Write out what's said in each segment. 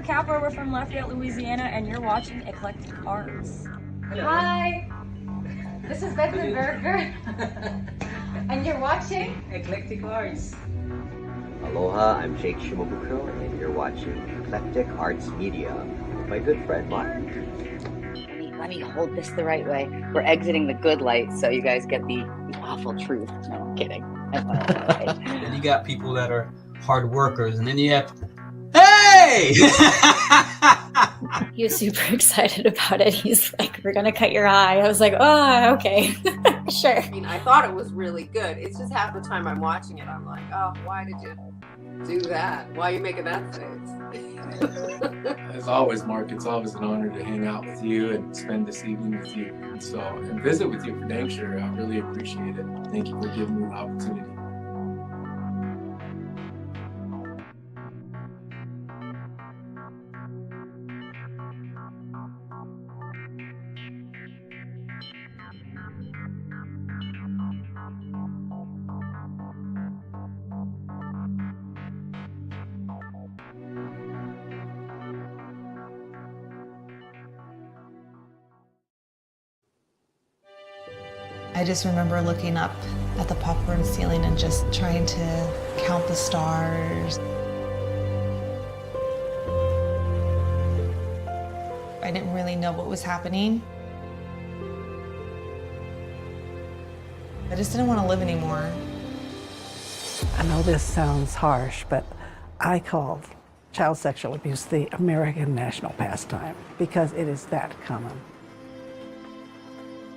Summer Capra. We're from Lafayette, Louisiana, and you're watching Eclectic Arts. Hello. Hi, this is Benson Berger, and you're watching Eclectic Arts. Aloha, I'm Jake Shimobuko, and you're watching Eclectic Arts Media with my good friend Mark. Let me hold this the right way. We're exiting the good light, so you guys get the awful truth. No, I'm kidding. Then you got people that are hard workers, and then you have, hey! He was super excited about it. He's like, we're gonna cut your eye. I was like, oh, okay, sure. I mean, I thought it was really good. It's just half the time I'm watching it, I'm like, oh, why did you do that? Why are you making that face? As always, Mark, it's always an honor to hang out with you and spend this evening with you. And visit with you for dang sure. I really appreciate it. Thank you for giving me the opportunity. I just remember looking up at the popcorn ceiling and just trying to count the stars. I didn't really know what was happening. I just didn't want to live anymore. I know this sounds harsh, but I call child sexual abuse the American national pastime because it is that common.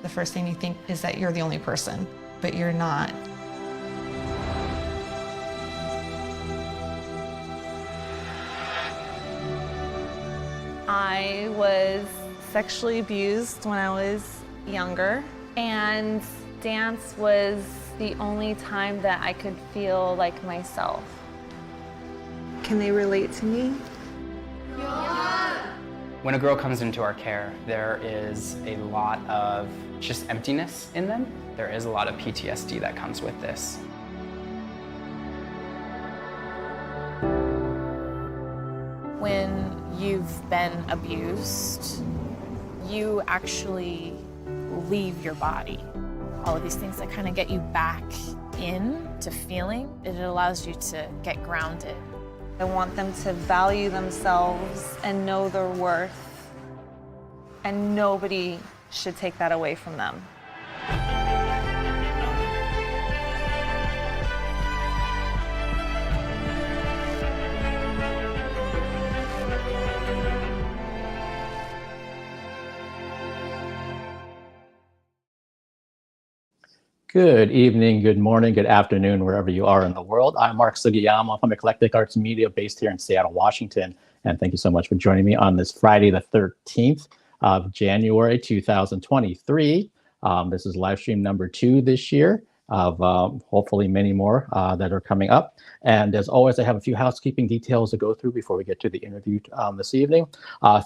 The first thing you think is that you're the only person, but you're not. I was sexually abused when I was younger, and dance was the only time that I could feel like myself. Can they relate to me? When a girl comes into our care, there is a lot of just emptiness in them. There is a lot of PTSD that comes with this. When you've been abused, you actually leave your body. All of these things that kind of get you back into feeling, it allows you to get grounded. I want them to value themselves and know their worth, and nobody should take that away from them. Good evening, good morning, good afternoon, wherever you are in the world. I'm Mark Sugiyama from Eclectic Arts Media based here in Seattle, Washington. And thank you so much for joining me on this Friday, the 13th of January, 2023. This is live stream number 2 this year of hopefully many more that are coming up. And as always, I have a few housekeeping details to go through before we get to the interview this evening.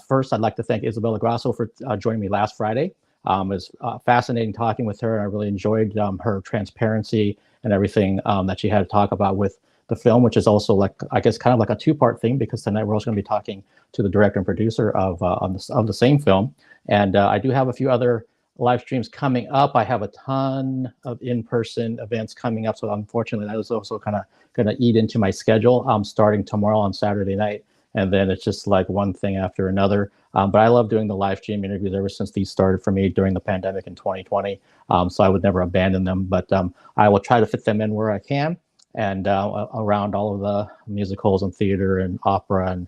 First, I'd like to thank Isabella Grasso for joining me last Friday. It was fascinating talking with her, and I really enjoyed her transparency and everything that she had to talk about with the film, which is also like, I guess, kind of like a two-part thing, because tonight we're also going to be talking to the director and producer of the same film. And I do have a few other live streams coming up. I have a ton of in-person events coming up, so unfortunately that is also kind of going to eat into my schedule starting tomorrow on Saturday night. And then it's just like one thing after another. But I love doing the live stream interviews ever since these started for me during the pandemic in 2020. So I would never abandon them, but I will try to fit them in where I can, and around all of the musicals and theater and opera. And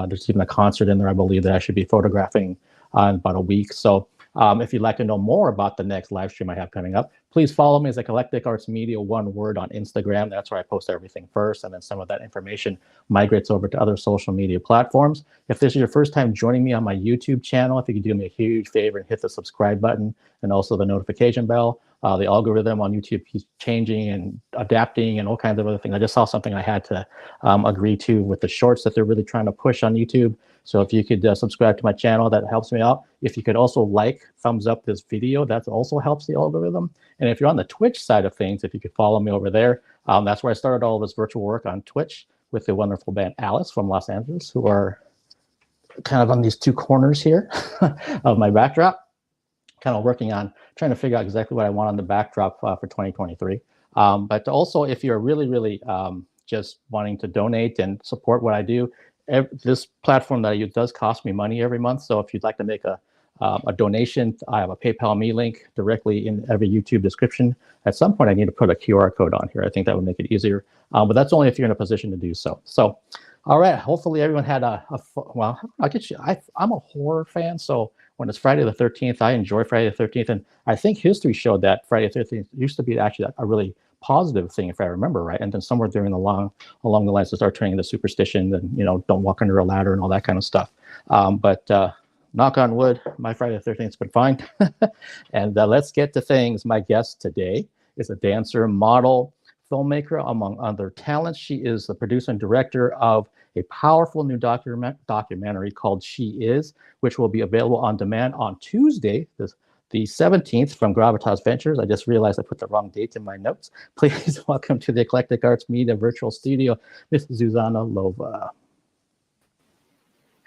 there's even a concert in there, I believe, that I should be photographing in about a week. So if you'd like to know more about the next live stream I have coming up, please follow me as Eclectic Arts Media, one word, on Instagram. That's where I post everything first, and then some of that information migrates over to other social media platforms. If this is your first time joining me on my YouTube channel, if you could do me a huge favor and hit the subscribe button and also the notification bell. The algorithm on YouTube keeps changing and adapting and all kinds of other things. I just saw something I had to agree to with the shorts that they're really trying to push on YouTube. So if you could subscribe to my channel, that helps me out. If you could also thumbs up this video, that also helps the algorithm. And if you're on the Twitch side of things, if you could follow me over there, that's where I started all of this virtual work on Twitch with the wonderful band Alice from Los Angeles, who are kind of on these two corners here of my backdrop, kind of working on trying to figure out exactly what I want on the backdrop for 2023. But also, if you're really just wanting to donate and support what I do, this platform that I use does cost me money every month. So if you'd like to make a donation, I have a PayPal me link directly in every YouTube description. At some point, I need to put a QR code on here. I think that would make it easier. But that's only if you're in a position to do so. So, all right. Hopefully, everyone had well, I'll get you. I'm a horror fan, so when it's Friday the 13th, I enjoy Friday the 13th, and I think history showed that Friday the 13th used to be actually a really positive thing, if I remember right. And then somewhere along the lines, to start turning into superstition and don't walk under a ladder and all that kind of stuff. But knock on wood, my Friday the 13th's been fine. And let's get to things. My guest today is a dancer, model, filmmaker, among other talents. She is the producer and director of a powerful new documentary called She Is, which will be available on demand on Tuesday, the 17th, from Gravitas Ventures. I just realized I put the wrong date in my notes. Please welcome to the Eclectic Arts Media virtual studio, Miss Zuzana Lova.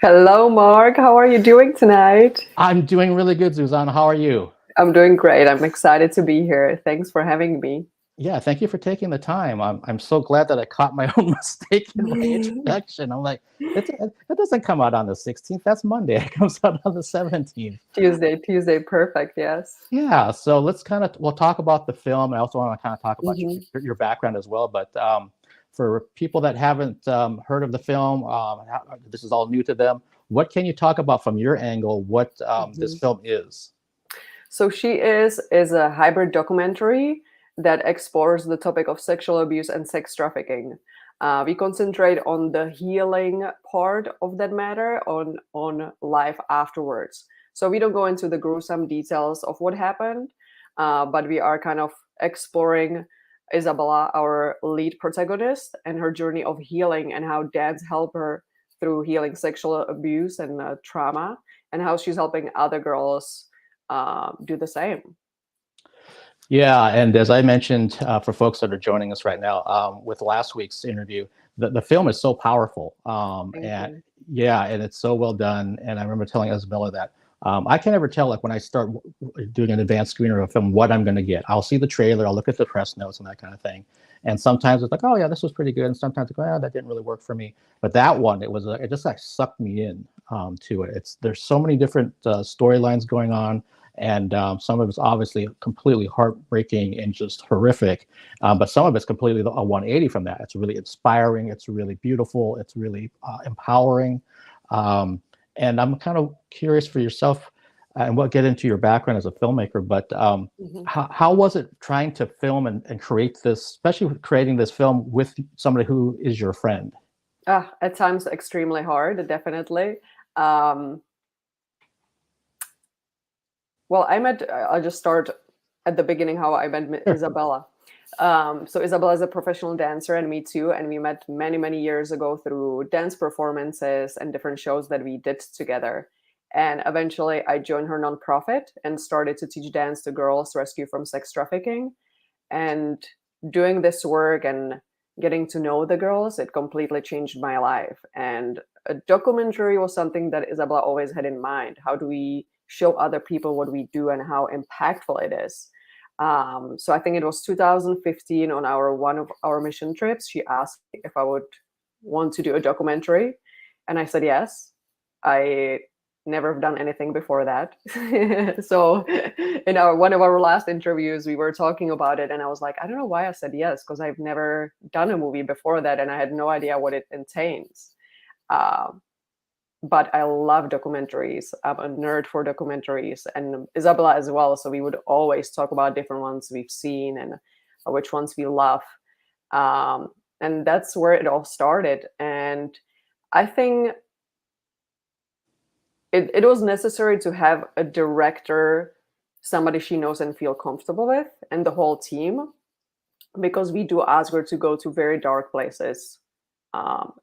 Hello, Mark. How are you doing tonight? I'm doing really good, Zuzana. How are you? I'm doing great. I'm excited to be here. Thanks for having me. Yeah, thank you for taking the time. I'm so glad that I caught my own mistake in my introduction. I'm like, it doesn't come out on the 16th. That's Monday. It comes out on the 17th. Tuesday, perfect. Yes. Yeah. So we'll talk about the film. I also want to kind of talk about your background as well. But for people that haven't heard of the film, this is all new to them. What can you talk about from your angle? What this film is? So She Is a hybrid documentary that explores the topic of sexual abuse and sex trafficking. We concentrate on the healing part of that matter, on life afterwards. So we don't go into the gruesome details of what happened, but we are kind of exploring Isabella, our lead protagonist, and her journey of healing and how dads help her through healing sexual abuse and trauma, and how she's helping other girls do the same. Yeah, and as I mentioned, for folks that are joining us right now, with last week's interview, the film is so powerful, and it's so well done. And I remember telling Isabella that I can never tell, like when I start doing an advanced screener of a film, what I'm going to get. I'll see the trailer, I'll look at the press notes and that kind of thing. And sometimes it's like, oh yeah, this was pretty good, and sometimes I go, oh, that didn't really work for me. But that one, it just like sucked me in to it. There's so many different storylines going on. And some of it's obviously completely heartbreaking and just horrific, but some of it's completely a 180 from that. It's really inspiring. It's really beautiful. It's really empowering. And I'm kind of curious for yourself, and we'll get into your background as a filmmaker, but how was it trying to film and create this, especially creating this film with somebody who is your friend? At times, extremely hard, definitely. Well, I'll just start at the beginning how I met Isabella. So Isabella is a professional dancer, and me too. And we met many, many years ago through dance performances and different shows that we did together. And eventually I joined her nonprofit and started to teach dance to girls rescued from sex trafficking. And doing this work and getting to know the girls, it completely changed my life. And a documentary was something that Isabella always had in mind. How do we show other people what we do and how impactful it is? So I think it was 2015 on one of our mission trips. She asked me if I would want to do a documentary, and I said yes. I never have done anything before that. So in one of our last interviews, we were talking about it, and I was like, I don't know why I said yes, because I've never done a movie before that, and I had no idea what it entails. But I love documentaries. I'm a nerd for documentaries, and Isabella as well. So we would always talk about different ones we've seen and which ones we love. And that's where it all started. And I think it was necessary to have a director, somebody she knows and feel comfortable with, and the whole team, because we do ask her to go to very dark places.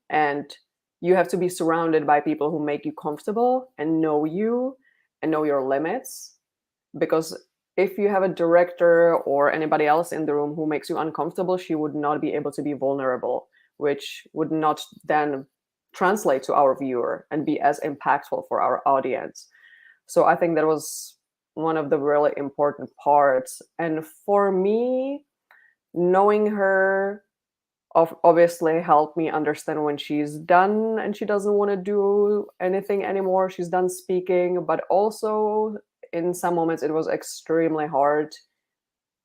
And you have to be surrounded by people who make you comfortable and know you and know your limits. Because if you have a director or anybody else in the room who makes you uncomfortable, she would not be able to be vulnerable, which would not then translate to our viewer and be as impactful for our audience. So I think that was one of the really important parts. And for me, knowing her obviously helped me understand when she's done and she doesn't want to do anything anymore. She's done speaking, but also in some moments it was extremely hard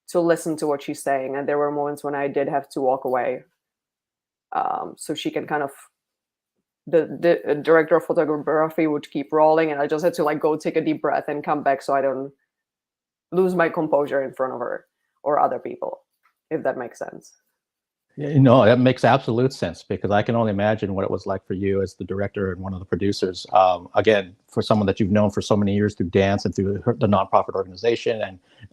to listen to what she's saying. And there were moments when I did have to walk away. So she can kind of, the director of photography would keep rolling, and I just had to like go take a deep breath and come back so I don't lose my composure in front of her or other people, if that makes sense. No, that makes absolute sense, because I can only imagine what it was like for you as the director and one of the producers. Again, for someone that you've known for so many years through dance and through the nonprofit organization,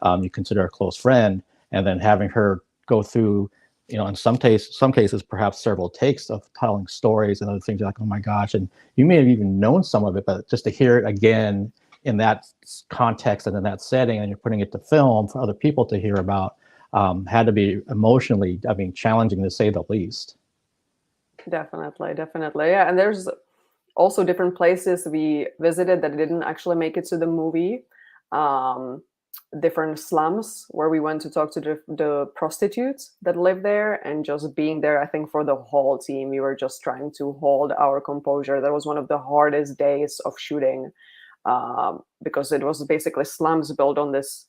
and you consider a close friend, and then having her go through, in some cases, perhaps several takes of telling stories and other things. You're like, oh my gosh, and you may have even known some of it, but just to hear it again in that context and in that setting, and you're putting it to film for other people to hear about. Had to be emotionally, challenging to say the least. Definitely. Yeah, and there's also different places we visited that didn't actually make it to the movie. Different slums where we went to talk to the prostitutes that live there, and just being there, I think for the whole team, we were just trying to hold our composure. That was one of the hardest days of shooting, because it was basically slums built on this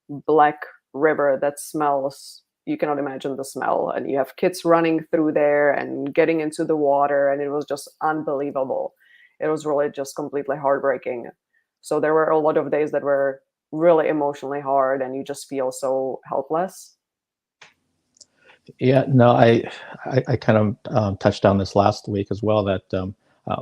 black river that smells, you cannot imagine the smell, and you have kids running through there and getting into the water, and it was just unbelievable. It was really just completely heartbreaking. So there were a lot of days that were really emotionally hard, and you just feel so helpless. Yeah, no, I kind of touched on this last week as well, that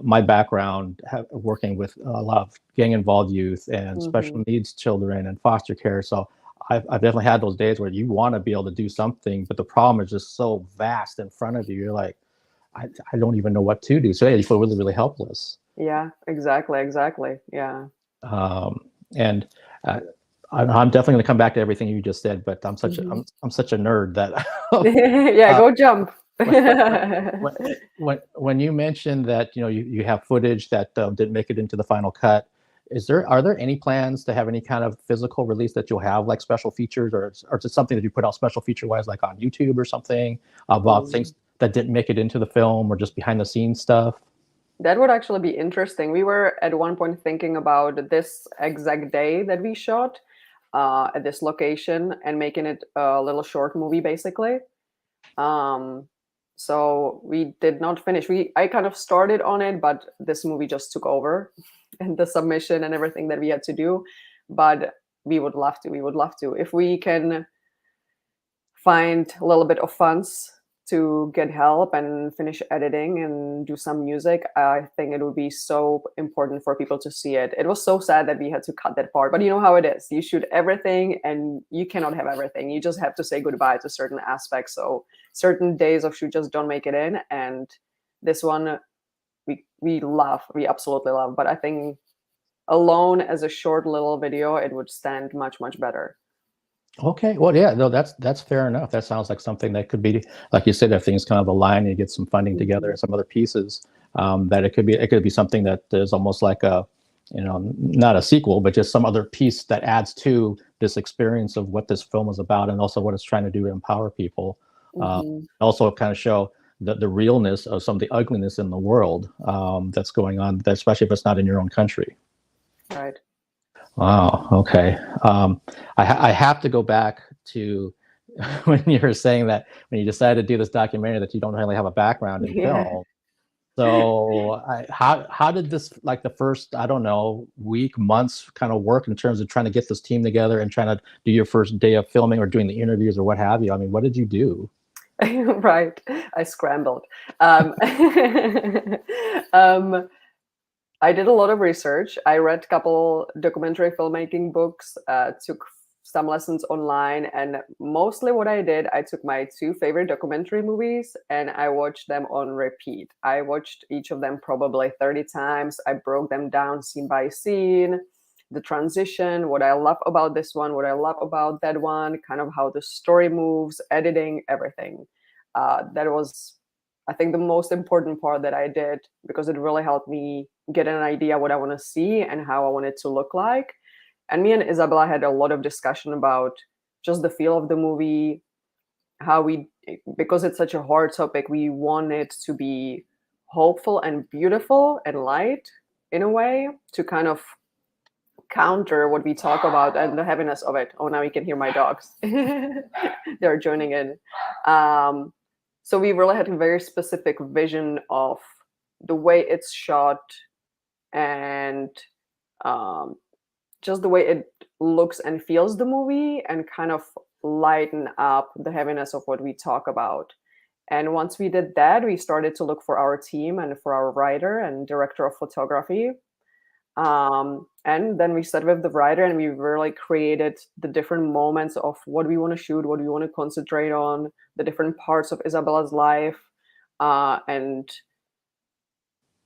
my background working with a lot of gang involved youth and special needs children and foster care. So I've definitely had those days where you want to be able to do something, but the problem is just so vast in front of you. You're like, I don't even know what to do. So yeah, you feel really, really helpless. Yeah, exactly. Yeah. And I'm definitely going to come back to everything you just said, but I'm such a nerd that yeah, go jump. when you mentioned that you have footage that didn't make it into the final cut, are there any plans to have any kind of physical release that you'll have, like special features, or is it something that you put out special feature wise, like on YouTube or something, about things that didn't make it into the film, or just behind the scenes stuff? That would actually be interesting. We were at one point thinking about this exact day that we shot at this location and making it a little short movie, basically. So we did not finish. I kind of started on it, but this movie just took over, and the submission and everything that we had to do. But we would love to. If we can find a little bit of funds to get help and finish editing and do some music, I think it would be so important for people to see it. It was so sad that we had to cut that part, but you know how it is. You shoot everything and you cannot have everything. You just have to say goodbye to certain aspects. So certain days of shoot just don't make it in. And this one we absolutely love. But I think alone as a short little video, it would stand much, much better. Okay, well, yeah, no, that's fair enough. That sounds like something that could be, like you said, if things kind of align and you get some funding together and some other pieces, that it could be something that is almost like a, not a sequel, but just some other piece that adds to this experience of what this film is about, and also what it's trying to do to empower people. Also kind of show the realness of some of the ugliness in the world that's going on, especially if it's not in your own country. Right. Wow. Okay. I have to go back to when you were saying that when you decided to do this documentary that you don't really have a background in film. So how did this, like the first, I don't know, week, months kind of work in terms of trying to get this team together and trying to do your first day of filming or doing the interviews or what have you? I mean, what did you do? Right. I scrambled. I did a lot of research. I read a couple documentary filmmaking books, took some lessons online, and mostly what I did, I took my 2 favorite documentary movies and I watched them on repeat. I watched each of them probably 30 times. I broke them down scene by scene, the transition, what I love about this one, what I love about that one, kind of how the story moves, editing, everything. I think the most important part that I did, because it really helped me get an idea what I want to see and how I want it to look like. And me and Isabella had a lot of discussion about just the feel of the movie, how we, because it's such a hard topic, we want it to be hopeful and beautiful and light in a way to kind of counter what we talk about and the heaviness of it. Oh, now you can hear my dogs. They're joining in. So we really had a very specific vision of the way it's shot and just the way it looks and feels the movie, and kind of lighten up the heaviness of what we talk about. And once we did that, we started to look for our team and for our writer and director of photography. And then we started with the writer, and we really created the different moments of what we want to shoot, what we want to concentrate on, the different parts of Isabella's life, and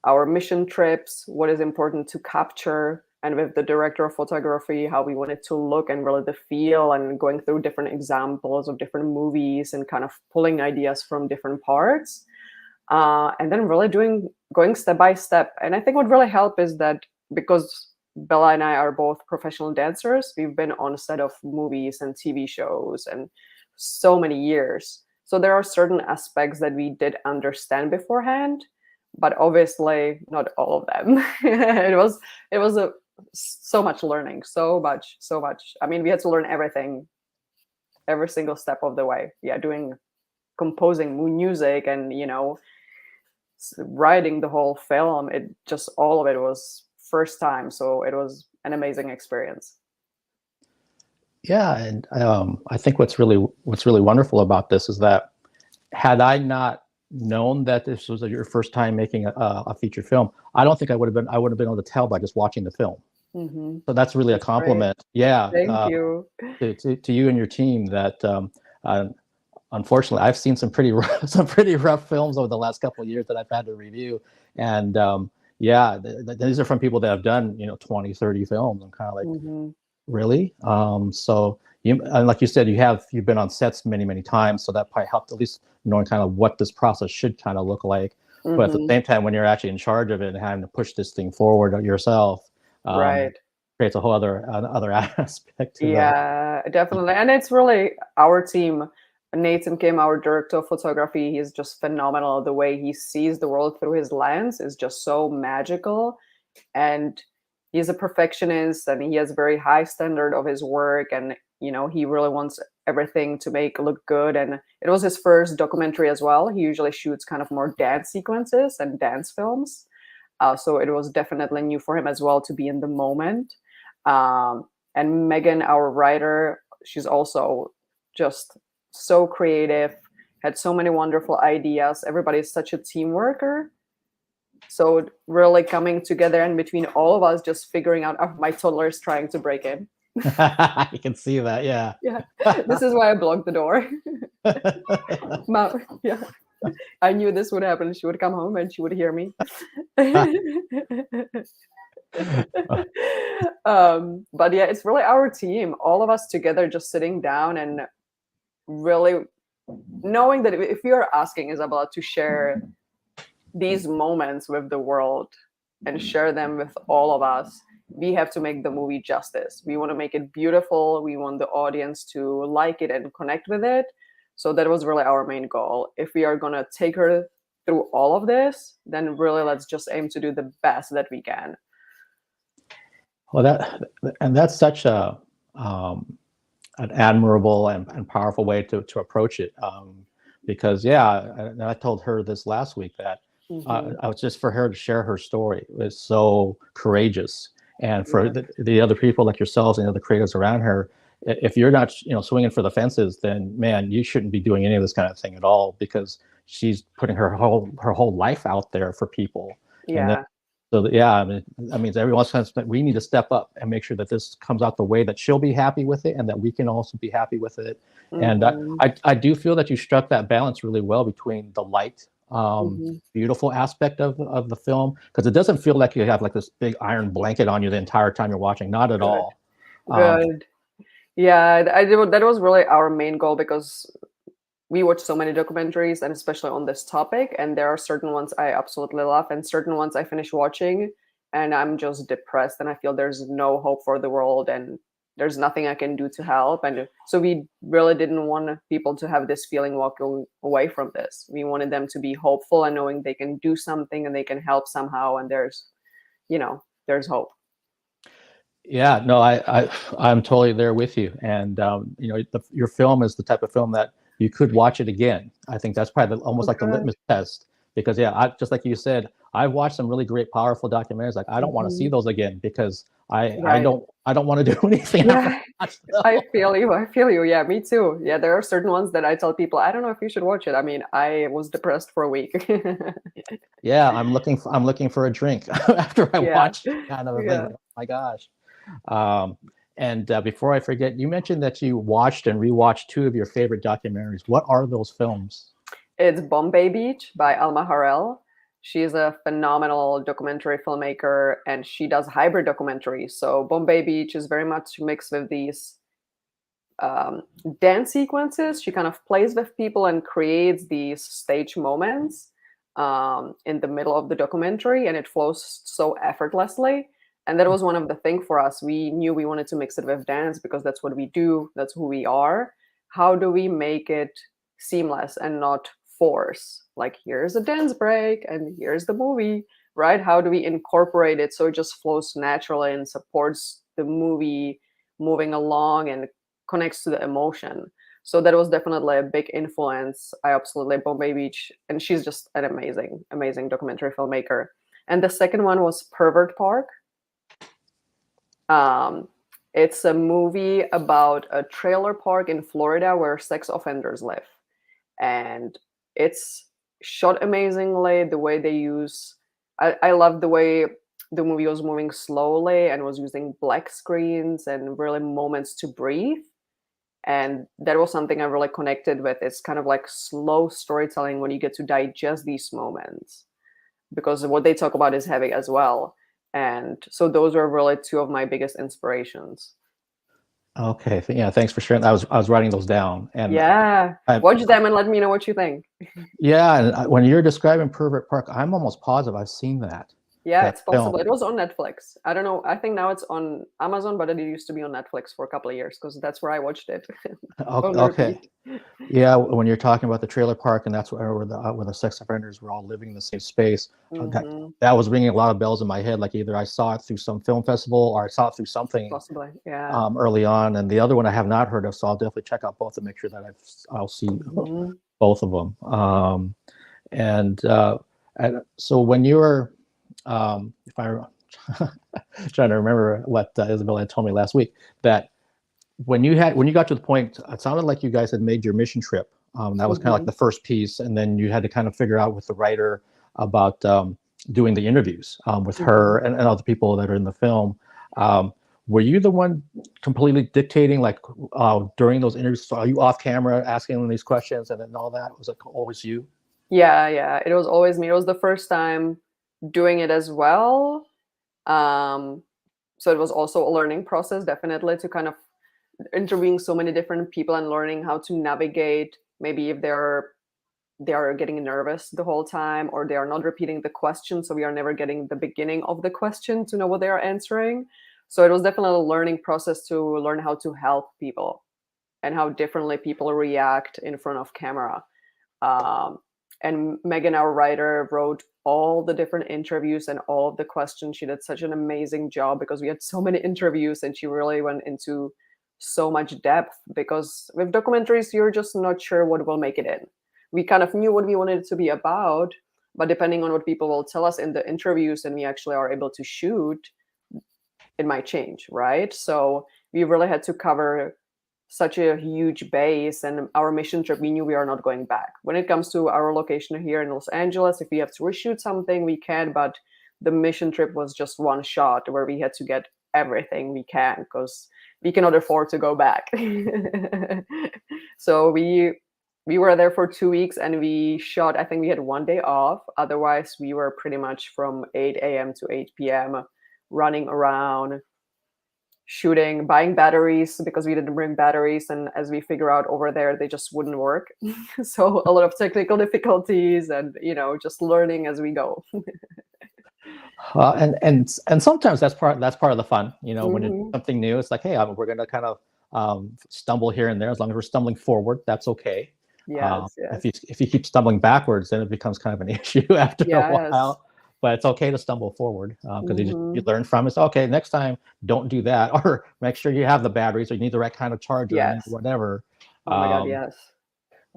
our mission trips, what is important to capture, and with the director of photography, how we want it to look and really the feel, and going through different examples of different movies and kind of pulling ideas from different parts. And then really going step by step. And I think what really helped is that because Bella and I are both professional dancers, we've been on a set of movies and TV shows and so many years. So there are certain aspects that we did understand beforehand, but obviously not all of them. it was so much learning, so much. I mean, we had to learn everything, every single step of the way. Yeah, composing music and, writing the whole film. It just, all of it was first time. So it was an amazing experience. Yeah, and I think what's really wonderful about this is that had I not known that this was your first time making a feature film, I don't think I would have been able to tell by just watching the film. Mm-hmm. So that's really a compliment. Great. Yeah, thank you to you and your team. That unfortunately, I've seen some pretty rough films over the last couple of years that I've had to review, and these are from people that have done 20, 30 films. I'm kind of like, mm-hmm. Really? So and like you said, you've been on sets many times, so that probably helped at least knowing kind of what this process should kind of look like. Mm-hmm. But at the same time, when you're actually in charge of it and having to push this thing forward yourself, right, creates a whole other aspect to that. Definitely. And it's really our team. Nathan Kim, our director of photography, he's just phenomenal. The way he sees the world through his lens is just so magical. And he's a perfectionist, and he has a very high standard of his work, and he really wants everything to look good. And it was his first documentary as well. He usually shoots kind of more dance sequences and dance films, so it was definitely new for him as well to be in the moment. And Megan, our writer, she's also just so creative, had so many wonderful ideas. Everybody's such a team worker. So really coming together, and between all of us, just figuring out, my toddler is trying to break in. You can see that, yeah. Yeah, this is why I blocked the door. Mom, yeah, I knew this would happen. She would come home and she would hear me. But yeah, it's really our team, all of us together, just sitting down and really knowing that if we are asking Isabella to share these moments with the world and share them with all of us, we have to make the movie justice. We want to make it beautiful. We want the audience to like it and connect with it. So that was really our main goal. If we are going to take her through all of this, then really let's just aim to do the best that we can. Well, that's such an admirable and powerful way to approach it. Because I told her this last week that I was just for her to share her story. It was so courageous, and for the other people like yourselves and the other creators around her, if you're not swinging for the fences, then man, you shouldn't be doing any of this kind of thing at all, because she's putting her whole life out there for people. Yeah. That means every once in a while we need to step up and make sure that this comes out the way that she'll be happy with it, and that we can also be happy with it. And I do feel that you struck that balance really well between the light, beautiful aspect of the film, because it doesn't feel like you have like this big iron blanket on you the entire time you're watching. Not at all. Good. That was really our main goal, because we watch so many documentaries, and especially on this topic, and there are certain ones I absolutely love and certain ones I finish watching and I'm just depressed and I feel there's no hope for the world and there's nothing I can do to help. And so we really didn't want people to have this feeling walking away from this. We wanted them to be hopeful and knowing they can do something and they can help somehow, and there's hope. Yeah, no, I'm totally there with you. And your film is the type of film that you could watch it again. I think that's probably almost like the litmus test, because just like you said, I've watched some really great, powerful documentaries. Like I don't want to see those again because I don't want to do anything. Yeah, I feel you. Yeah, me too. Yeah, there are certain ones that I tell people, I don't know if you should watch it. I mean, I was depressed for a week. Yeah, I'm looking for a drink after I watch kind of a thing. Oh my gosh. And before I forget, you mentioned that you watched and rewatched 2 of your favorite documentaries. What are those films? It's Bombay Beach by Alma Harrell. She's a phenomenal documentary filmmaker, and she does hybrid documentaries. So Bombay Beach is very much mixed with these dance sequences. She kind of plays with people and creates these stage moments in the middle of the documentary, and it flows so effortlessly. And that was one of the things for us. We knew we wanted to mix it with dance because that's what we do. That's who we are. How do we make it seamless and not force? Like, here's a dance break and here's the movie, right? How do we incorporate it so it just flows naturally and supports the movie moving along and connects to the emotion? So that was definitely a big influence. I absolutely Bombay Beach, and she's just an amazing, amazing documentary filmmaker. And the second one was Pervert Park. It's a movie about a trailer park in Florida where sex offenders live. And it's shot amazingly. The way they use, I love the way the movie was moving slowly and was using black screens and really moments to breathe. And that was something I really connected with. It's kind of like slow storytelling when you get to digest these moments, because what they talk about is heavy as well. And so those were really 2 of my biggest inspirations. Okay, yeah, thanks for sharing. I was writing those down, and watch them and let me know what you think. Yeah, and when you're describing Pervert Park, I'm almost positive I've seen that. Yeah, it's possible. It was on Netflix. I don't know. I think now it's on Amazon, but it used to be on Netflix for a couple of years because that's where I watched it. Okay. Yeah, when you're talking about the trailer park, and that's where the sex offenders were all living in the same space, that was ringing a lot of bells in my head. Like either I saw it through some film festival or I saw it through something possibly, early on. And the other one I have not heard of, so I'll definitely check out both to make sure that I'll see both of them. And so when you were if I'm trying to remember what Isabella had told me last week, that when you got to the point, it sounded like you guys had made your mission trip. That was kind of like the first piece, and then you had to kind of figure out with the writer about doing the interviews with her and other people that are in the film. Were you the one completely dictating, like during those interviews? So are you off camera asking them these questions and then all that? Was it always you? Yeah, it was always me. It was the first time doing it as well. So it was also a learning process, definitely, to kind of interviewing so many different people and learning how to navigate, maybe if they are getting nervous the whole time or they are not repeating the question, so we are never getting the beginning of the question to know what they are answering. So it was definitely a learning process to learn how to help people and how differently people react in front of camera. And Megan, our writer, wrote all the different interviews and all of the questions. She did such an amazing job because we had so many interviews and she really went into so much depth, because with documentaries, you're just not sure what will make it in. We kind of knew what we wanted it to be about, but depending on what people will tell us in the interviews and we actually are able to shoot, it might change, right? So we really had to cover such a huge base, and our mission trip, we knew we are not going back. When it comes to our location here in Los Angeles, if we have to reshoot something, we can, but the mission trip was just one shot where we had to get everything we can because we cannot afford to go back. So we were there for 2 weeks and we shot, I think we had 1 day off. Otherwise, we were pretty much from 8 a.m. to 8 p.m. running around, shooting, buying batteries because we didn't bring batteries, and as we figure out over there, they just wouldn't work. So a lot of technical difficulties, and just learning as we go. And sometimes that's part of the fun. When it's Mhm. something new, it's like, hey, we're gonna kind of stumble here and there. As long as we're stumbling forward, that's okay. Yes, yes. If you keep stumbling backwards, then it becomes kind of an issue after a Yes. while. But it's okay to stumble forward because you Mhm. learn from it. So, okay, next time, don't do that, or make sure you have the batteries, or you need the right kind of charger, and Yes. whatever. Oh my God, yes.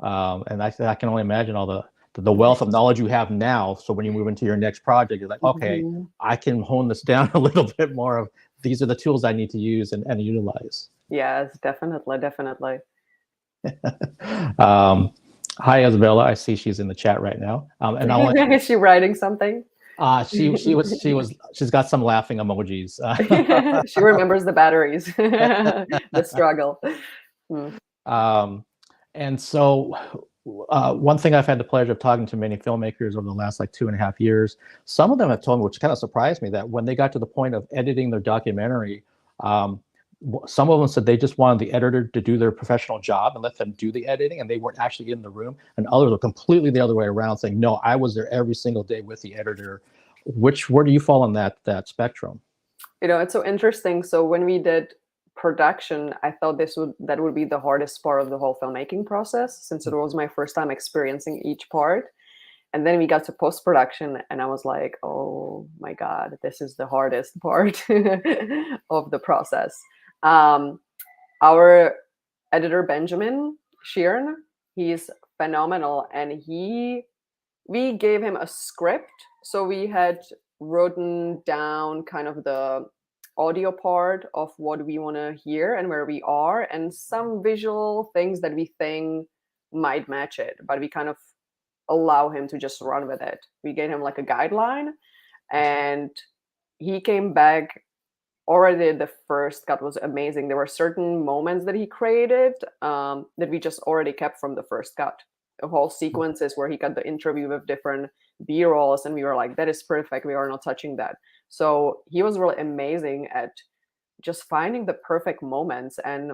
And I can only imagine all the wealth of knowledge you have now. So when you move into your next project, you're like, okay, Mhm. I can hone this down a little bit more of these are the tools I need to use and utilize. Yes, definitely, definitely. Hi, Isabella. I see she's in the chat right now. And I want Is she writing something? she's got some laughing emojis. She remembers the batteries, the struggle. And so one thing I've had the pleasure of talking to many filmmakers over the last 2.5 years, some of them have told me, which kind of surprised me, that when they got to the point of editing their documentary, some of them said they just wanted the editor to do their professional job and let them do the editing, and they weren't actually in the room. And others were completely the other way around, saying, no, I was there every single day with the editor. Where do you fall on that spectrum? It's so interesting. So when we did production, I thought that would be the hardest part of the whole filmmaking process, since it was my first time experiencing each part. And then we got to post-production, and I was like, oh my God, this is the hardest part of the process. Our editor, Benjamin Sheeran, he's phenomenal, and we gave him a script. So we had written down kind of the audio part of what we want to hear and where we are, and some visual things that we think might match it, but we kind of allow him to just run with it. We gave him like a guideline, and he came back. Already the first cut was amazing. There were certain moments that he created that we just already kept from the first cut. The whole sequences where he got the interview with different B-rolls, and we were like, that is perfect. We are not touching that. So he was really amazing at just finding the perfect moments. And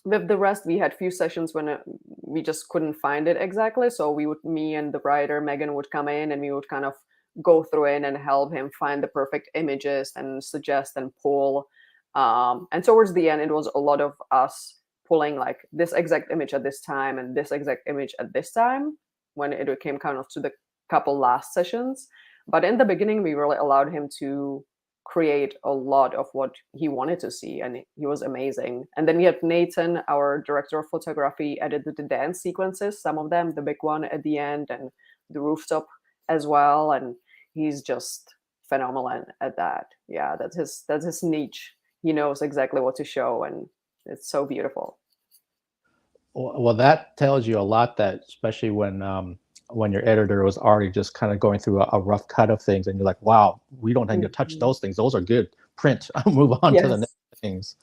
with the rest, we had few sessions when we just couldn't find it exactly. So me and the writer Megan would come in, and we would kind of go through it and help him find the perfect images and suggest and pull. And towards the end, it was a lot of us pulling like this exact image at this time and this exact image at this time, when it came kind of to the couple last sessions. But in the beginning, we really allowed him to create a lot of what he wanted to see, and he was amazing. And then we had Nathan, our director of photography, edited the dance sequences, some of them, the big one at the end and the rooftop as well, and he's just phenomenal at that. Yeah, that's his niche. He knows exactly what to show, and it's so beautiful. Well, that tells you a lot, that especially when your editor was already just kind of going through a rough cut of things, and you're like, wow, we don't need to touch those things. Those are good. Print. I'll move on to the next things.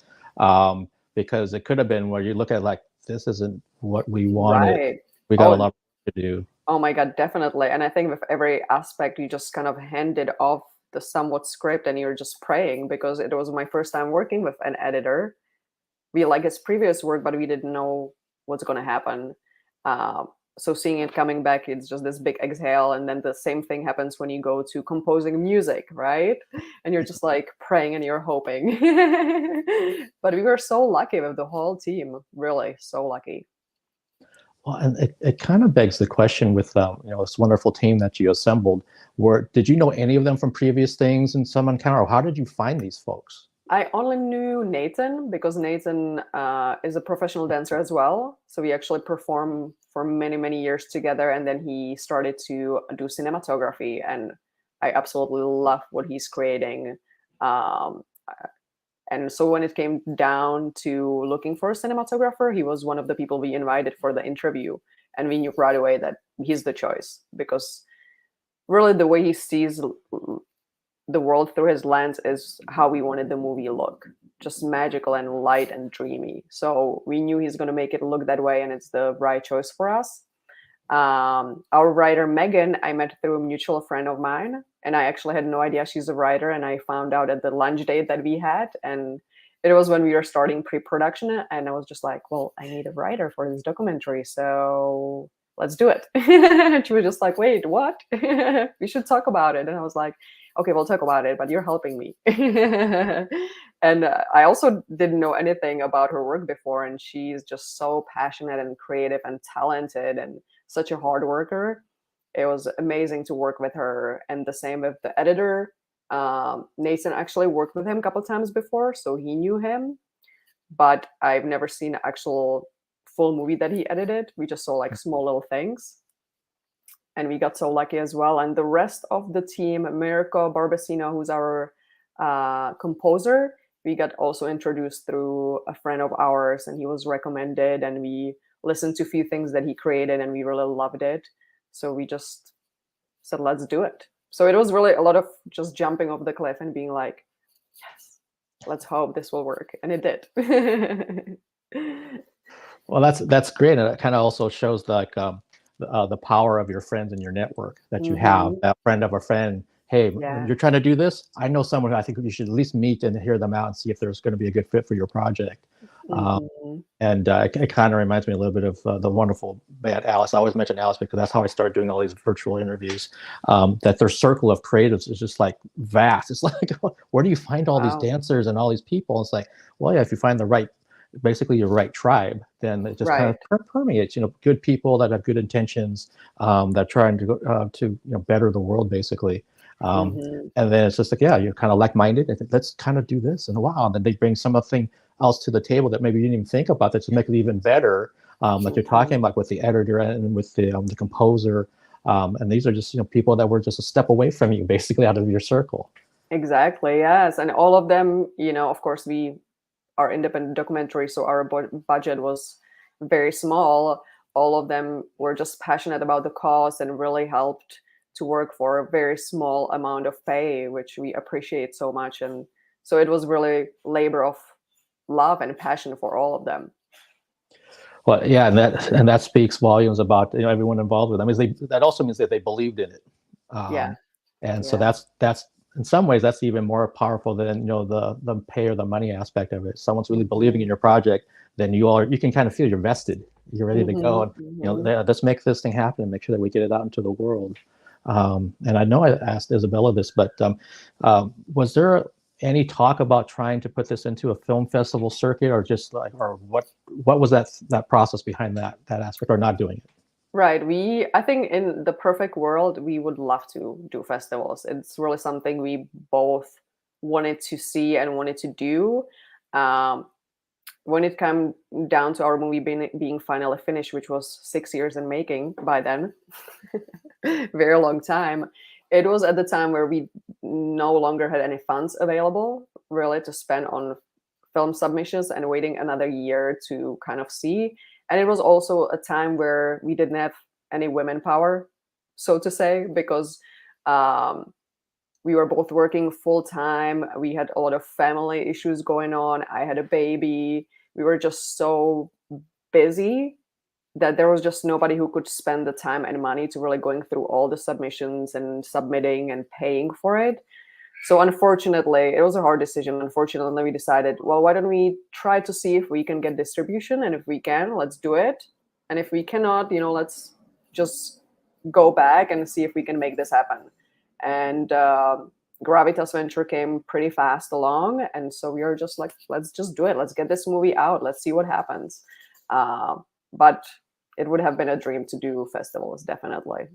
Because it could have been where you look at like, this isn't what we wanted. Right. We got a lot to do. Oh my God, definitely. And I think with every aspect, you just kind of handed off the somewhat script, and you're just praying, because it was my first time working with an editor. We like his previous work, but we didn't know what's going to happen. So seeing it coming back, it's just this big exhale. And then the same thing happens when you go to composing music, right? And you're just like praying and you're hoping. But we were so lucky with the whole team, really so lucky. Well, and it kind of begs the question with this wonderful team that you assembled. Did you know any of them from previous things in some encounter, or how did you find these folks? I only knew Nathan because Nathan is a professional dancer as well. So we actually performed for many, many years together. And then he started to do cinematography. And I absolutely love what he's creating. And so when it came down to looking for a cinematographer, he was one of the people we invited for the interview. And we knew right away that he's the choice, because really the way he sees the world through his lens is how we wanted the movie look, just magical and light and dreamy. So we knew he's going to make it look that way, and it's the right choice for us. Our writer Megan, I met through a mutual friend of mine, and I actually had no idea she's a writer, and I found out at the lunch date that we had, and it was when we were starting pre-production, and I was just like, well, I need a writer for this documentary, so let's do it. And she was just like, wait, what? We should talk about it. And I was like, okay, we'll talk about it, but you're helping me. And I also didn't know anything about her work before, and she's just so passionate and creative and talented and such a hard worker. It was amazing to work with her. And the same with the editor. Nathan actually worked with him a couple times before, so he knew him, but I've never seen an actual full movie that he edited. We just saw like small little things, and we got so lucky as well. And the rest of the team, Mirko Barbacino, who's our composer, we got also introduced through a friend of ours, and he was recommended, and we listened to a few things that he created, and we really loved it. So we just said, let's do it. So it was really a lot of just jumping off the cliff and being like, yes, let's hope this will work. And it did. Well, that's great. And it kind of also shows like the power of your friends and your network that you have, that friend of a friend. Hey, you're trying to do this? I know someone who I think you should at least meet and hear them out and see if there's going to be a good fit for your project. And it kind of reminds me a little bit of the wonderful band Alice. I always mention Alice because that's how I started doing all these virtual interviews. That their circle of creatives is just like vast. It's like, where do you find all these dancers and all these people? It's like, well, yeah, if you find the right, basically your right tribe, then it just kind of permeates. Good people that have good intentions, that are trying to better the world, basically. And then it's just like, yeah, you're kind of like-minded. And let's kind of do this, and wow, and then they bring something else to the table that maybe you didn't even think about that to make it even better. Like you're talking about with the editor and with the composer, and these are just people that were just a step away from you, basically out of your circle. Exactly, yes, and all of them, of course, we are independent documentary, so our budget was very small. All of them were just passionate about the cause and really helped to work for a very small amount of pay, which we appreciate so much. And so it was really labor of love and passion for all of them. Well, yeah, and that speaks volumes about everyone involved with them. That also means that they believed in it. So that's in some ways that's even more powerful than the pay or the money aspect of it. Someone's really believing in your project, then you can kind of feel you're vested. You're ready to go, and let's make this thing happen and make sure that we get it out into the world. And I know I asked Isabella this, but was there any talk about trying to put this into a film festival circuit, or just like, or what was that process behind that aspect, or not doing it? Right. I think in the perfect world, we would love to do festivals. It's really something we both wanted to see and wanted to do. When it came down to our movie being finally finished, which was 6 years in making by then, very long time, it was at the time where we no longer had any funds available really to spend on film submissions and waiting another year to kind of see. And it was also a time where we didn't have any women power, so to say, because we were both working full time. We had a lot of family issues going on. I had a baby. We were just so busy that there was just nobody who could spend the time and money to really going through all the submissions and submitting and paying for it. So unfortunately, it was a hard decision. Unfortunately, we decided, well, why don't we try to see if we can get distribution? And if we can, let's do it. And if we cannot, let's just go back and see if we can make this happen. And Gravitas Venture came pretty fast along. And so we were just like, let's just do it. Let's get this movie out. Let's see what happens. But it would have been a dream to do festivals, definitely.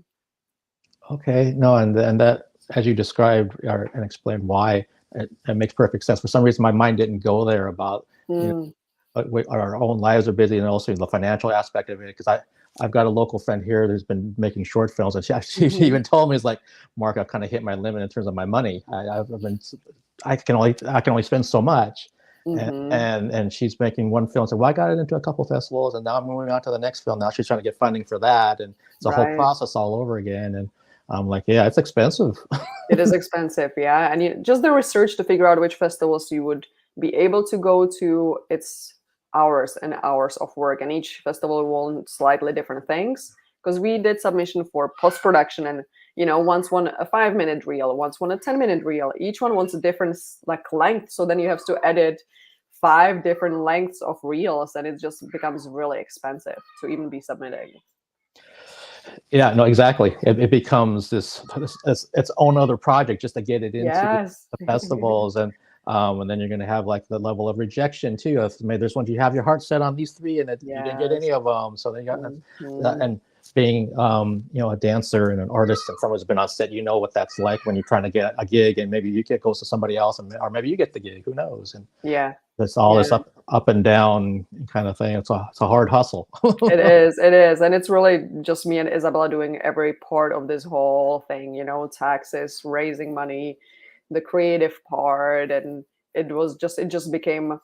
Okay, no, and that, as you described and explained why, it makes perfect sense. For some reason, my mind didn't go there about our own lives are busy, and also the financial aspect of it. Because I've got a local friend here who's been making short films, and she even told me, it's like, Mark, I've kind of hit my limit in terms of my money. I can only spend so much. And she's making one film. So, well, I got it into a couple festivals, and now I'm moving on to the next film. Now she's trying to get funding for that, and it's a whole process all over again. And I'm like, yeah, it's expensive. It is expensive, yeah. And just the research to figure out which festivals you would be able to go to, it's hours and hours of work, and each festival will slightly different things. Because we did submission for post-production, and once one a 5-minute reel, once one a 10-minute reel. Each one wants a different length, so then you have to edit 5 different lengths of reels, and it just becomes really expensive to even be submitting. Yeah, no, exactly. It becomes this its own other project just to get it into Yes. the festivals, and then you're going to have like the level of rejection too. If maybe there's one you have your heart set on these 3 and you didn't get any Yes. of them, so then you got Mhm. and being a dancer and an artist and someone's been on set, you know what that's like when you're trying to get a gig and maybe you goes to somebody else, or maybe you get the gig. Who knows? And Yeah. it's all this Yeah. up and down kind of thing. It's a hard hustle. It is, and it's really just me and Isabella doing every part of this whole thing. Taxes, raising money, the creative part, and it just became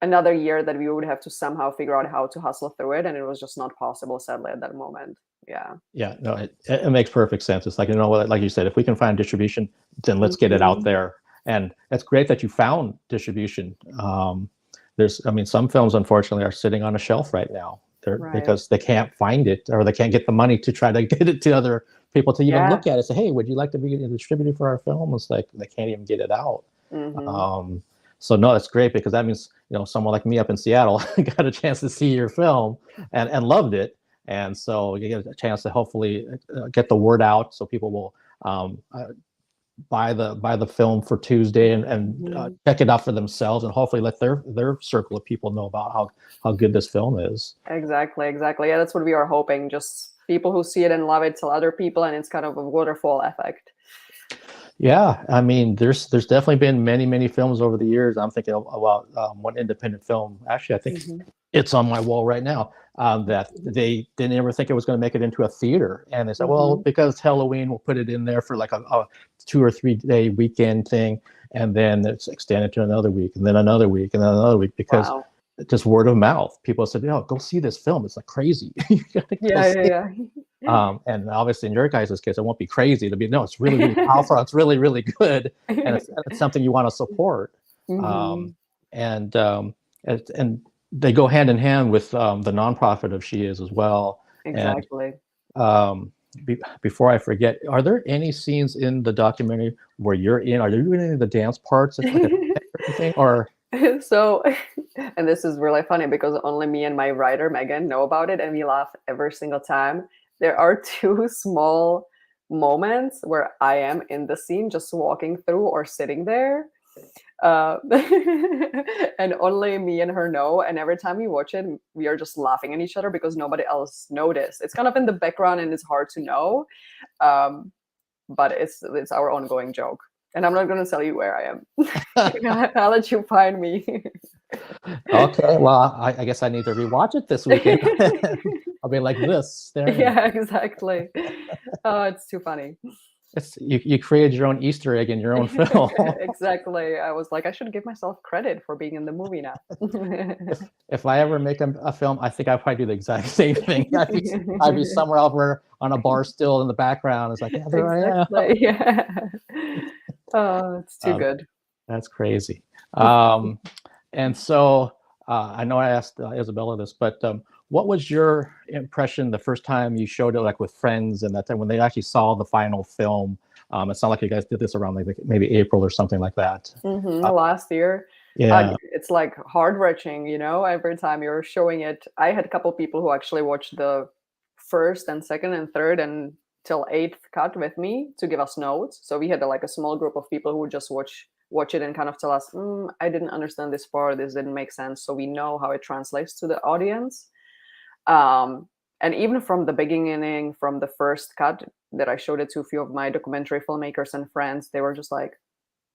another year that we would have to somehow figure out how to hustle through it, and it was just not possible, sadly, at that moment. Yeah. Yeah, no, it makes perfect sense. It's like, like you said, if we can find distribution, then let's get it out there. And it's great that you found distribution. Some films, unfortunately, are sitting on a shelf right now because they can't find it, or they can't get the money to try to get it to other people to even look at it. Say, hey, would you like to be a distributor for our film? It's like they can't even get it out. So no, that's great, because that means someone like me up in Seattle got a chance to see your film and loved it, and so you get a chance to hopefully get the word out so people will buy the film for Tuesday and check it out for themselves, and hopefully let their circle of people know about how good this film is. Exactly. Yeah, that's what we are hoping. Just people who see it and love it tell other people, and it's kind of a waterfall effect. Yeah, there's definitely been many films over the years. I'm thinking about one independent film. Actually, I think it's on my wall right now. That they didn't ever think it was going to make it into a theater, and they said, well, because Halloween, we'll put it in there for like a 2 or 3 day weekend thing, and then it's extended to another week, and then another week, and then another week, because just word of mouth. People said, go see this film. It's like crazy. Yeah. And obviously in your guys' case, it won't be crazy. It'll be, no, it's really, really powerful. It's really, really good. And it's something you want to support. And they go hand in hand with the nonprofit of She Is as well. Exactly. And before I forget, are there any scenes in the documentary where you're in? Are you in any of the dance parts? Or so, and this is really funny because only me and my writer Megan know about it, and we laugh every single time. There are 2 small moments where I am in the scene, just walking through or sitting there, and only me and her know. And every time we watch it, we are just laughing at each other because nobody else noticed. It's kind of in the background and it's hard to know, but it's our ongoing joke. And I'm not going to tell you where I am. I'll let you find me. Okay, well, I guess I need to rewatch it this weekend. I'll be like this. Yeah, exactly. Oh, it's too funny. You created your own Easter egg in your own film. Exactly. I was like, I should give myself credit for being in the movie now. If I ever make a film, I think I'd probably do the exact same thing. I'd be somewhere over on a bar stool in the background. It's like, yeah, there I am. Yeah. Oh, it's too good. That's crazy. And so I know I asked Isabella this, but what was your impression the first time you showed it, like with friends, and that time when they actually saw the final film? It sounded like you guys did this around like maybe April or something like that. Last year. Yeah. It's like heart-wrenching, every time you're showing it. I had a couple people who actually watched the first and second and third and till 8th cut with me to give us notes. So we had like a small group of people who would just watch it and kind of tell us, I didn't understand this part, this didn't make sense. So we know how it translates to the audience. And even from the beginning, from the first cut that I showed it to a few of my documentary filmmakers and friends, they were just like,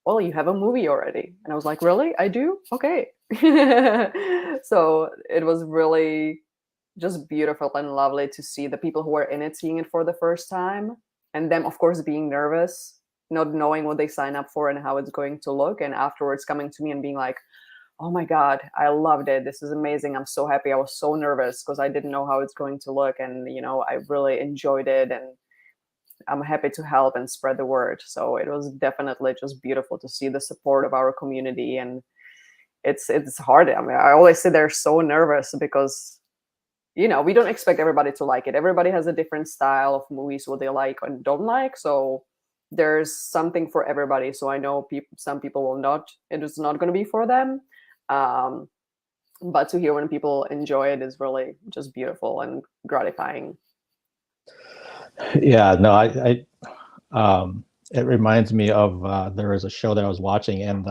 well, you have a movie already. And I was like, really? I do? Okay. So it was really just beautiful and lovely to see the people who were in it seeing it for the first time, and them, of course, being nervous, not knowing what they sign up for and how it's going to look, and afterwards coming to me and being like, oh my God, I loved it. This is amazing. I'm so happy. I was so nervous because I didn't know how it's going to look. And, I really enjoyed it. And I'm happy to help and spread the word. So it was definitely just beautiful to see the support of our community. And it's hard. I always say they're so nervous because, we don't expect everybody to like it. Everybody has a different style of movies, what they like and don't like. So there's something for everybody. So I know some people will not, it is not going to be for them. But to hear when people enjoy it is really just beautiful and gratifying. Yeah, no, it reminds me of there was a show that I was watching, and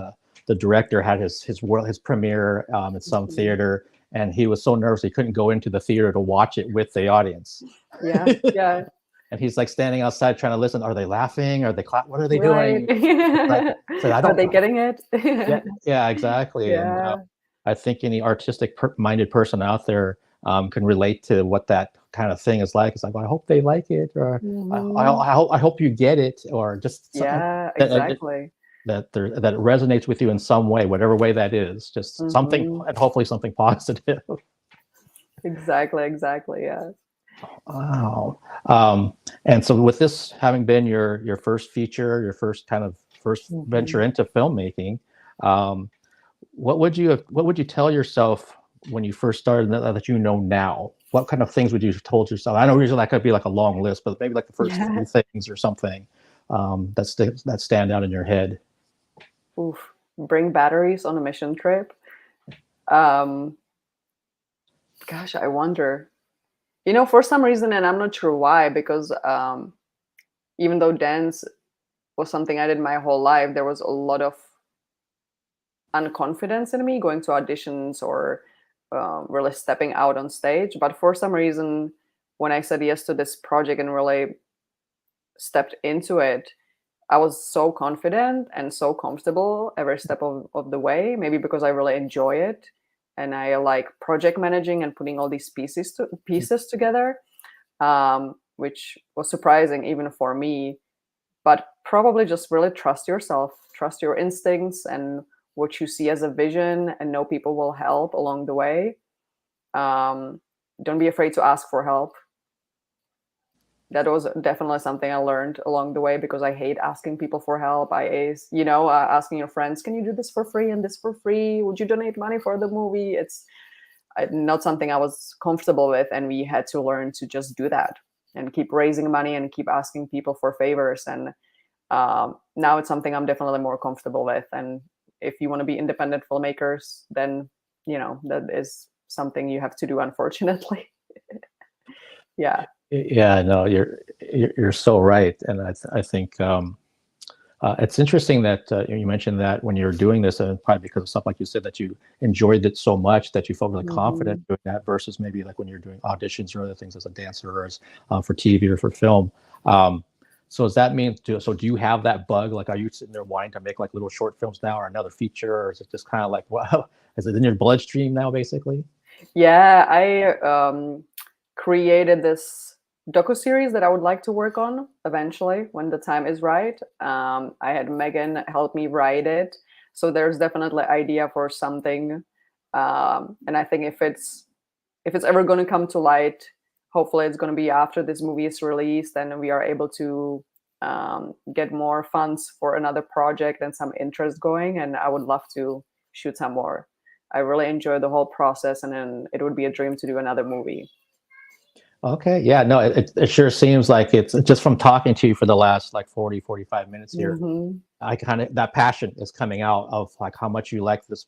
the director had his premiere at some theater, and he was so nervous he couldn't go into the theater to watch it with the audience. Yeah, yeah. And he's like standing outside trying to listen. Are they laughing? Are they what are they Right. doing? Like, so I don't Are they getting it? yeah, exactly. Yeah. And I think any artistic-minded person out there can relate to what that kind of thing is like. It's like, well, I hope they like it, or I hope you get it, or just Yeah, exactly. that resonates with you in some way, whatever way that is. Just something, and hopefully something positive. Exactly. Yeah. Wow. And so with this having been your first feature, your first venture into filmmaking, what would you tell yourself when you first started that you know now? What kind of things would you have told yourself? I know usually that could be like a long list, but maybe like the first few things or something that stand out in your head. Oof. Bring batteries on a mission trip. Gosh, I wonder. For some reason, and I'm not sure why, because even though dance was something I did my whole life, there was a lot of unconfidence in me going to auditions or really stepping out on stage. But for some reason, when I said yes to this project and really stepped into it, I was so confident and so comfortable every step of the way, maybe because I really enjoy it. And I like project managing and putting all these pieces together, which was surprising even for me. But probably just really trust yourself, trust your instincts and what you see as a vision, and know people will help along the way. Don't be afraid to ask for help. That was definitely something I learned along the way, because I hate asking people for help. Asking your friends, can you do this for free and this for free? Would you donate money for the movie? It's not something I was comfortable with. And we had to learn to just do that and keep raising money and keep asking people for favors. And now it's something I'm definitely more comfortable with. And if you want to be independent filmmakers, then, that is something you have to do, unfortunately. Yeah. Yeah, no, you're so right, and I think it's interesting that you mentioned that when you're doing this, and probably because of stuff like you said, that you enjoyed it so much that you felt really confident doing that, versus maybe like when you're doing auditions or other things as a dancer or as for TV or for film. So does that mean? Do you have that bug? Like, are you sitting there wanting to make like little short films now, or another feature, or is it just kind of like, wow, is it in your bloodstream now, basically? Yeah, I created this docuseries that I would like to work on eventually when the time is right. I had Megan help me write it, so there's definitely idea for something. And I think if it's ever going to come to light, hopefully it's going to be after this movie is released and we are able to get more funds for another project and some interest going. And I would love to shoot some more. I really enjoy the whole process, and then it would be a dream to do another movie. Okay. Yeah, no, it sure seems like it's just from talking to you for the last like 45 minutes here. I that passion is coming out of like how much you like this,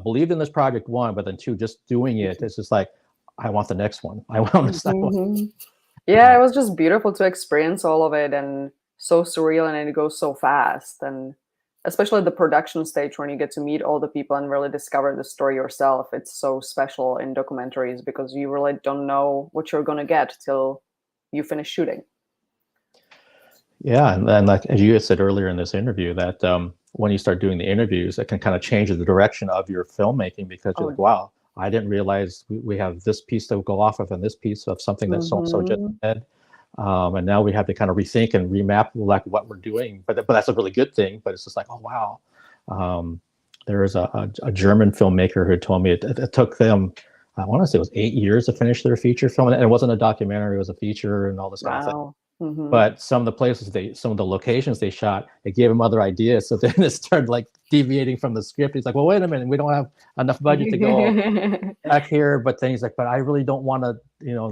believed in this project, one, but then two, just doing it. It's just like, I want the next one. I want this one. Yeah, it was just beautiful to experience all of it, and so surreal, and it goes so fast. And especially the production stage, when you get to meet all the people and really discover the story yourself. It's so special in documentaries, because you really don't know what you're going to get till you finish shooting. Yeah, and then like as you had said earlier in this interview, that when you start doing the interviews, it can kind of change the direction of your filmmaking, because you're like, wow, I didn't realize we have this piece to go off of and this piece of something that so-and-so just said. And now we have to kind of rethink and remap like what we're doing, but that's a really good thing. But it's just like, oh wow, there was a German filmmaker who told me it took them, I want to say it was 8 years to finish their feature film, and it wasn't a documentary; it was a feature and all this kind of thing. But some of the places some of the locations they shot, it gave him other ideas. So then it started like deviating from the script. He's like, well, wait a minute, we don't have enough budget to go back here. But then he's like, but I really don't want to,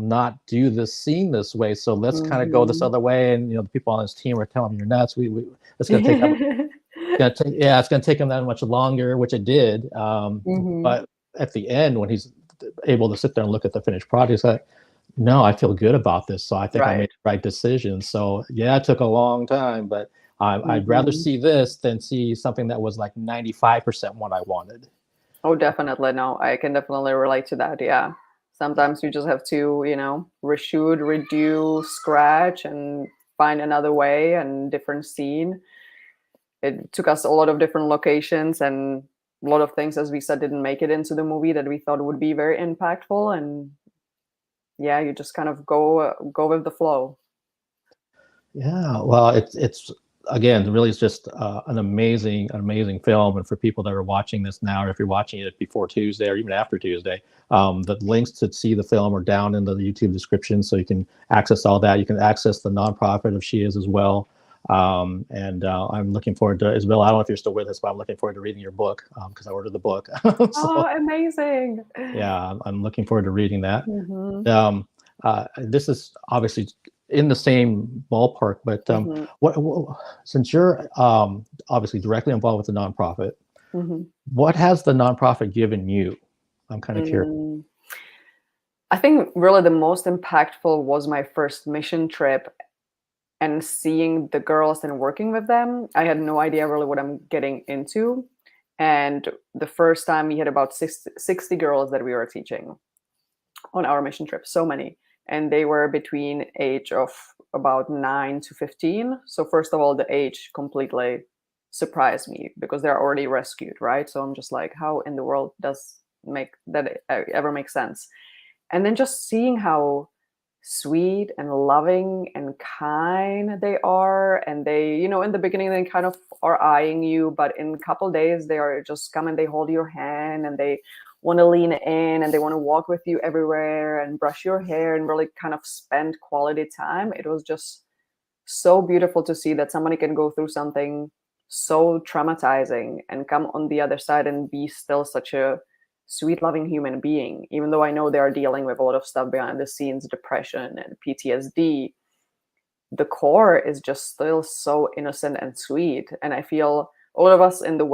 not do this scene this way. So let's kind of go this other way. And the people on his team were telling him, you're nuts. It's going to take it's gonna take him that much longer, which it did. But at the end, when he's able to sit there and look at the finished product, he's like, no, I feel good about this. So I think I made the right decision. So yeah, it took a long time, but I'd rather see this than see something that was like 95% what I wanted. Oh, definitely. No, I can definitely relate to that. Yeah. Sometimes you just have to, reshoot, redo, scratch, and find another way and different scene. It took us a lot of different locations, and a lot of things, as we said, didn't make it into the movie that we thought would be very impactful. And yeah, you just kind of go with the flow. Yeah, well, it's again, really, it's just an amazing film. And for people that are watching this now, or if you're watching it before Tuesday or even after Tuesday, the links to see the film are down in the YouTube description, so you can access all that. You can access the nonprofit of She Is as well. And I'm looking forward to, Isabel, I don't know if you're still with us, but I'm looking forward to reading your book because I ordered the book. Oh, amazing. Yeah, I'm looking forward to reading that. This is obviously in the same ballpark, but since you're obviously directly involved with the nonprofit, what has the nonprofit given you? I'm kind of curious. I think really the most impactful was my first mission trip and seeing the girls and working with them. I had no idea really what I'm getting into. And the first time we had about 60 girls that we were teaching on our mission trip, so many. And they were between age of about 9 to 15. So first of all, the age completely surprised me because they're already rescued, right? So I'm just like, how in the world does that ever make sense? And then just seeing how sweet and loving and kind they are. And they, in the beginning, they kind of are eyeing you, but in a couple days, they are just come and they hold your hand and they want to lean in and they want to walk with you everywhere and brush your hair and really kind of spend quality time. It was just so beautiful to see that somebody can go through something so traumatizing and come on the other side and be still such a sweet, loving human being. Even though I know they are dealing with a lot of stuff behind the scenes, depression and PTSD, the core is just still so innocent and sweet. And I feel all of us in the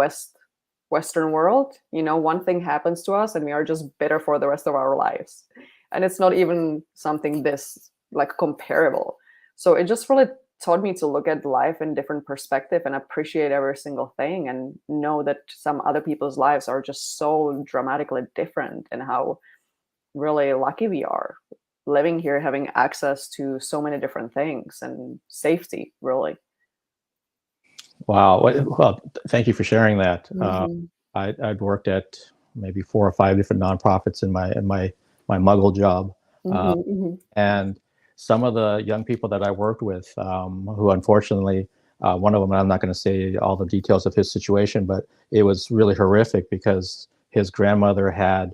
Western world, one thing happens to us and we are just bitter for the rest of our lives. And it's not even something this like comparable. So it just really taught me to look at life in different perspective and appreciate every single thing and know that some other people's lives are just so dramatically different and how really lucky we are living here, having access to so many different things and safety, really. Wow. Well, thank you for sharing that. I'd worked at maybe 4 or 5 different nonprofits in my Muggle job. And some of the young people that I worked with, who unfortunately, one of them, I'm not going to say all the details of his situation, but it was really horrific because his grandmother had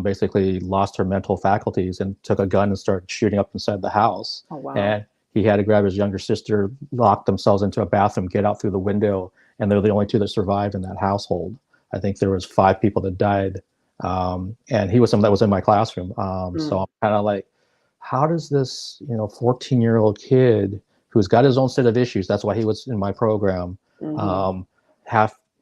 basically lost her mental faculties and took a gun and started shooting up inside the house. Oh, wow. And he had to grab his younger sister, lock themselves into a bathroom, get out through the window, and they're the only 2 that survived in that household. I think there was 5 people that died, and he was someone that was in my classroom. So I'm kind of like, how does this, 14-year-old kid who's got his own set of issues, that's why he was in my program,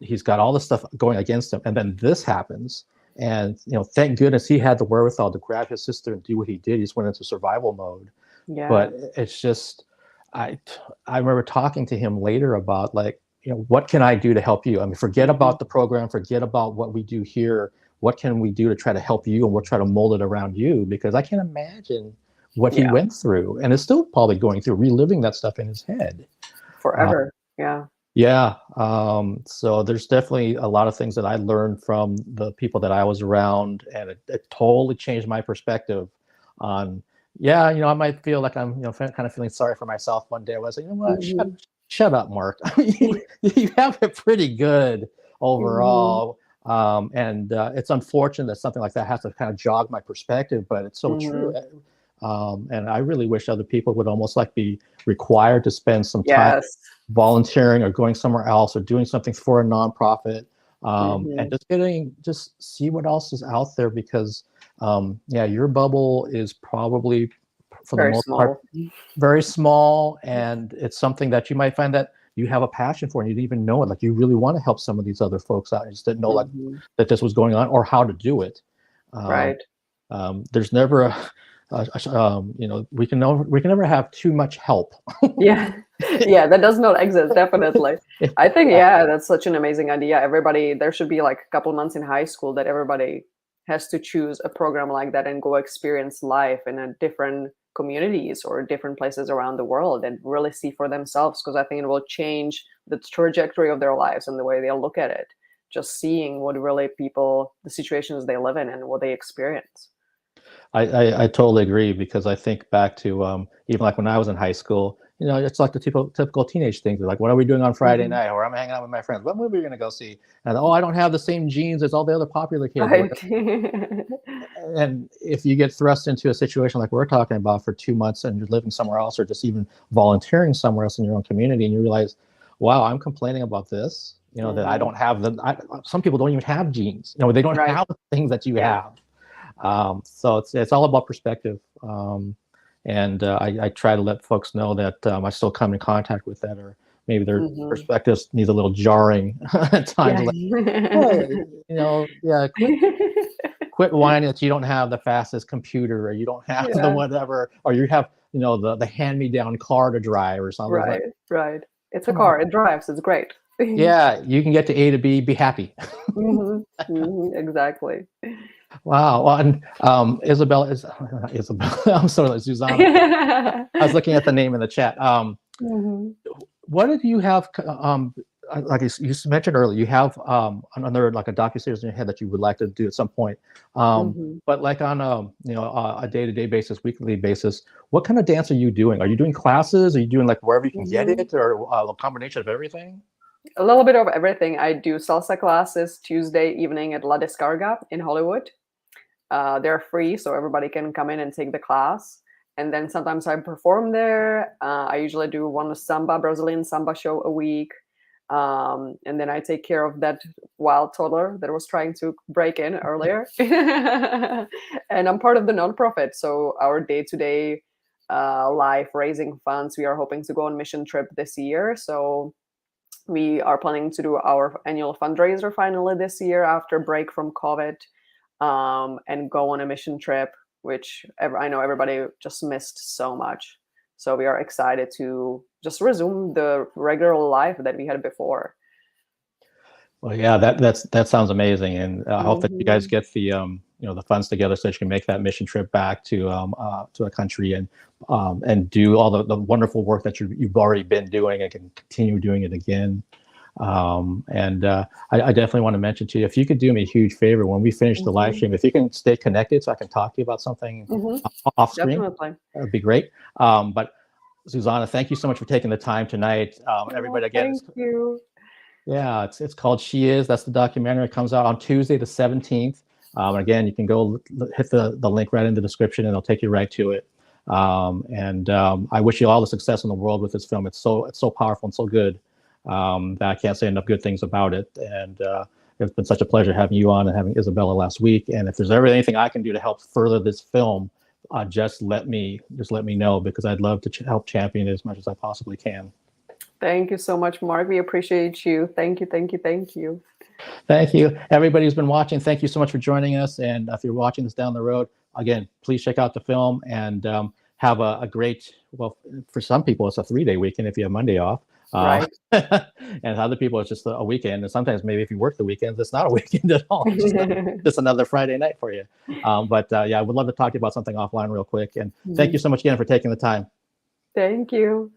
he's got all this stuff going against him, and then this happens. And, thank goodness he had the wherewithal to grab his sister and do what he did. He just went into survival mode. Yeah. But it's just, I remember talking to him later about like, what can I do to help you? I mean, forget about the program, forget about what we do here. What can we do to try to help you? And we'll try to mold it around you, because I can't imagine what he went through and is still probably going through, reliving that stuff in his head. Forever. Yeah. So there's definitely a lot of things that I learned from the people that I was around, and it totally changed my perspective on, I might feel like I'm, kind of feeling sorry for myself one day. I was like, what? Shut up, Mark. You have it pretty good overall. And it's unfortunate that something like that has to kind of jog my perspective, but it's so true. And I really wish other people would almost like be required to spend some time volunteering or going somewhere else or doing something for a nonprofit, and just see what else is out there, because your bubble is probably, for the most part, very small, and it's something that you might find that you have a passion for, and you didn't even know it. Like you really want to help some of these other folks out, and just didn't know like that this was going on or how to do it. Right. There's never you know, we can never have too much help. Yeah, yeah, that does not exist, definitely. I think, yeah, that's such an amazing idea. Everybody, there should be like a couple months in high school that everybody has to choose a program like that and go experience life in a different communities or different places around the world and really see for themselves, because I think it will change the trajectory of their lives and the way they look at it. Just seeing what really people, the situations they live in and what they experience. I totally agree, because I think back to even like when I was in high school, you know, it's like the typical teenage things. Like, what are we doing on Friday night? Or I'm hanging out with my friends. What movie are we going to go see? And oh, I don't have the same genes as all the other popular kids. Right. And if you get thrust into a situation like we're talking about for 2 months and you're living somewhere else, or just even volunteering somewhere else in your own community, and you realize, wow, I'm complaining about this, you know, that I don't have some people don't even have genes. You know, they don't have the things that you have. So it's all about perspective. And I try to let folks know that I still come in contact with that, or maybe their perspectives needs a little jarring at times. Like, hey, you know, quit whining that you don't have the fastest computer, or you don't have the whatever, or you have, you know, the hand-me-down car to drive or something. Right, like, right. It's a car. It drives. It's great. Yeah, you can get to A to B. Be happy. Exactly. Wow. Well, and Isabella. I'm sorry, Zuzana. I was looking at the name in the chat. What did you have? Like you mentioned earlier, you have another, like a docuseries in your head that you would like to do at some point. But like on a day-to-day basis, weekly basis, what kind of dance are you doing? Are you doing classes? Are you doing like wherever you can get it, or a combination of everything? A little bit of everything. I do salsa classes Tuesday evening at La Descarga in Hollywood. They're free, so everybody can come in and take the class. And then sometimes I perform there. I usually do one Brazilian samba show a week. And then I take care of that wild toddler that was trying to break in earlier. And I'm part of the nonprofit. So our day-to-day life raising funds, we are hoping to go on mission trip this year. So we are planning to do our annual fundraiser finally this year after break from COVID, and go on a mission trip, which I know everybody just missed so much. So we are excited to just resume the regular life that we had before. Well, yeah, that sounds amazing, and I hope that you guys get the the funds together so that you can make that mission trip back to a country and do all the wonderful work that you've already been doing and can continue doing it again. I definitely want to mention to you, if you could do me a huge favor when we finish the live stream, if you can stay connected so I can talk to you about something off screen, that would be great. But Zuzana, thank you so much for taking the time tonight. Everybody, again, thank you. Yeah, it's called She Is. That's the documentary. It comes out on Tuesday the 17th. Again, you can go hit the link right in the description, and it'll take you right to it. I wish you all the success in the world with this film. It's so powerful and so good that I can't say enough good things about it. And it's been such a pleasure having you on and having Isabella last week. And if there's ever anything I can do to help further this film, just let me know, because I'd love to help champion it as much as I possibly can. Thank you so much, Mark. We appreciate you. Thank you, thank you, thank you. Thank you. Everybody who's been watching, thank you so much for joining us. And if you're watching this down the road, again, please check out the film and have a great, well, for some people, it's a 3-day weekend if you have Monday off. Right. And other people, it's just a weekend. And sometimes maybe if you work the weekends, it's not a weekend at all. It's just another Friday night for you. Yeah, I would love to talk to you about something offline real quick. And thank you so much again for taking the time. Thank you.